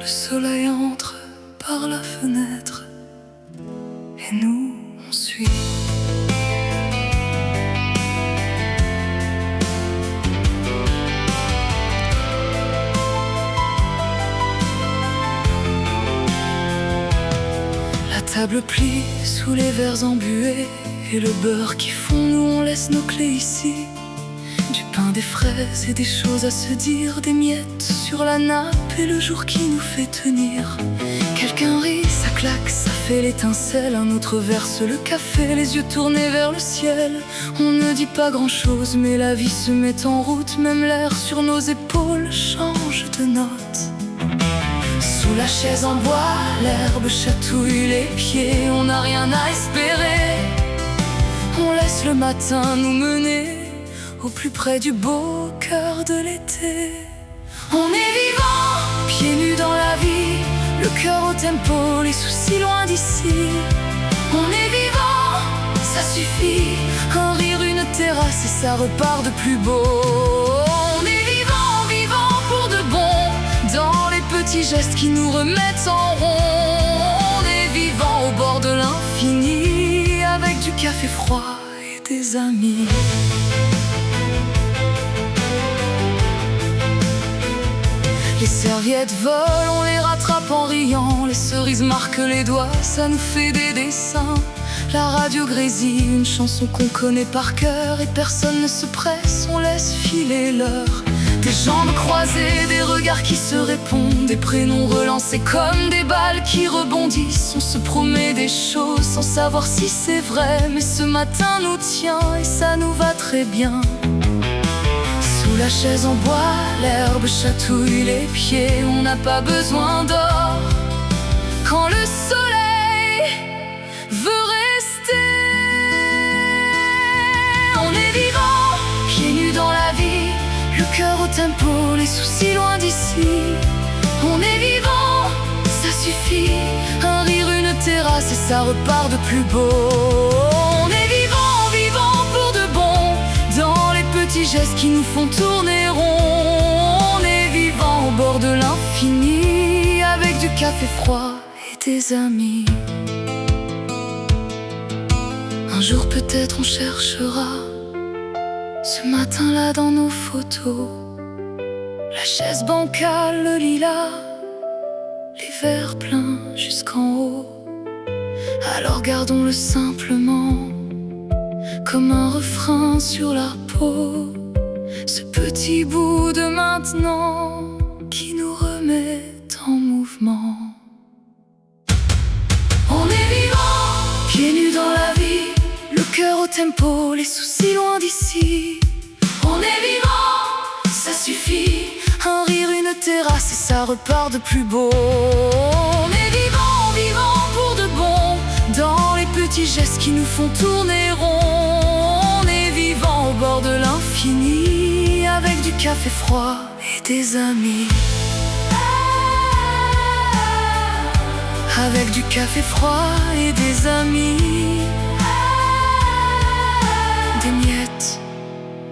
Le soleil entre par la fenêtre et nous on suit. La table plie sous les verres embués et le beurre qui fond, nous on laisse nos clés ici. Du pain, des fraises et des choses à se dire, des miettes sur la nappe et le jour qui nous fait tenir. Quelqu'un rit, ça claque, ça fait l'étincelle. Un autre verse le café, les yeux tournés vers le ciel. On ne dit pas grand chose, mais la vie se met en route. Même l'air sur nos épaules change de note. Sous la chaise en bois, l'herbe chatouille les pieds. On n'a rien à espérer, on laisse le matin nous mener au plus près du beau cœur de l'été. On est vivant, pieds nus dans la vie, le cœur au tempo, les soucis loin d'ici. On est vivant, ça suffit, un rire, une terrasse et ça repart de plus beau. On est vivant, vivant pour de bon, dans les petits gestes qui nous remettent en rond. On est vivant au bord de l'infini, avec du café froid et des amis. Les serviettes volent, on les rattrape en riant. Les cerises marquent les doigts, ça nous fait des dessins. La radio grésille, une chanson qu'on connaît par cœur. Et personne ne se presse, on laisse filer l'heure. Des jambes croisées, des regards qui se répondent, des prénoms relancés comme des balles qui rebondissent. On se promet des choses sans savoir si c'est vrai, mais ce matin nous tient et ça nous va très bien. Sous la chaise en bois, l'herbe chatouille les pieds. On n'a pas besoin d'or quand le soleil veut rester. On est vivant, pieds nus dans la vie, le cœur au tempo, les soucis loin d'ici. On est vivant, ça suffit, un rire, une terrasse et ça repart de plus beau. On est vivant, vivant pour de bon, dans les petits gestes qui nous font tourner rond. On est vivant au bord de l'infini, avec du café froid et des amis. Un jour peut-être on cherchera ce matin-là dans nos photos, la chaise bancale, le lilas, les verres pleins jusqu'en haut. Alors gardons-le simplement comme un refrain sur la peau, ce petit bout de maintenant qui nous remet en mouvement. On est vivant, pieds nus dans la vie, le cœur au tempo, les soucis loin d'ici. On est vivant, ça suffit, un rire, une terrasse et ça repart de plus beau. On est vivant, vivant pour de bon, dans les petits gestes qui nous font tourner rond. On est vivant au bord de l'infini, avec du café froid et des amis. Avec du café froid et des amis. Des miettes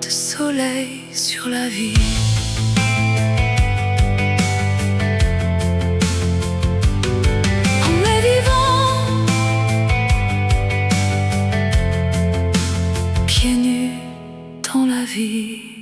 de soleil sur la vie. On est vivant, pieds nus dans la vie.